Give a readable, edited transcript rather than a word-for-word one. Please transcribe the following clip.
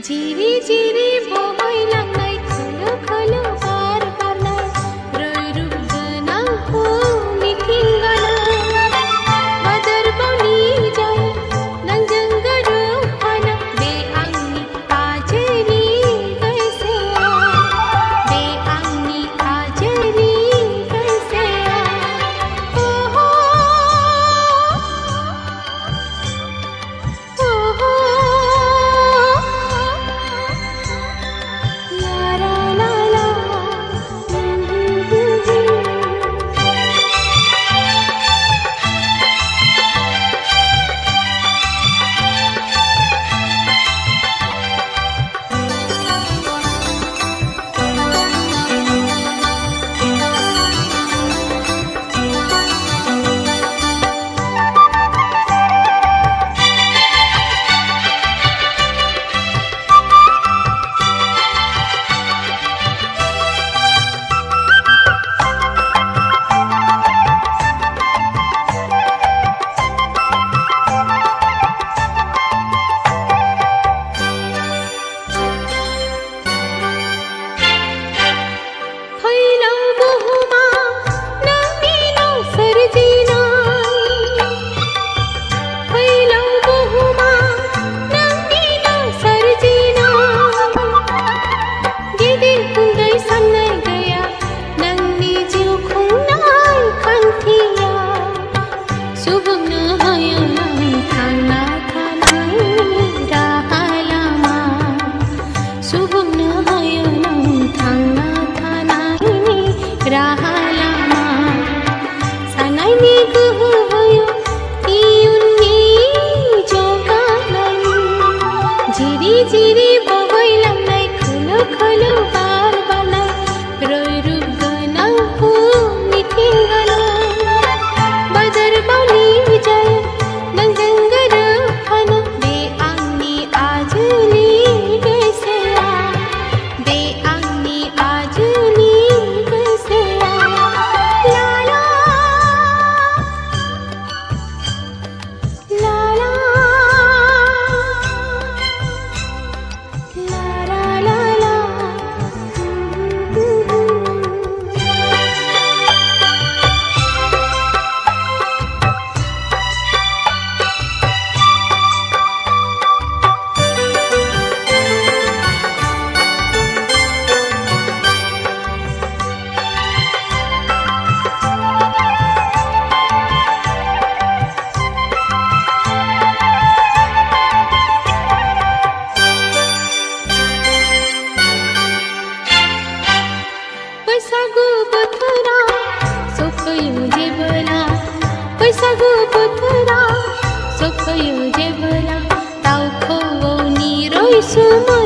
जिरि जिरि बोहैलांनाय खोलो खोलो बार बारनाय रैरुब गोनां मिथिंगाना बादोरबावनि जाय नोंजों गोरोबफाना बे आंनि आजोरि गोसोआ बे आंनि आजोरि गोसोआ ओहो ओहो जिरि जिरि बोहैलांनाय खोलो खोलो बार बारनाय रैरुब गोनां मिथिंगाना बादोरबावनि जाय नोंजों गोरोबफाना बे आंनि आजोरि गोसोआ बे आंनि आजोरि गोसोआ ला ला ला ला बैसागु बोथोरा सफैयो जेबोला बैसागु बोथोरा सफैयो जेबोला दाउ खौवौनि रैसुमै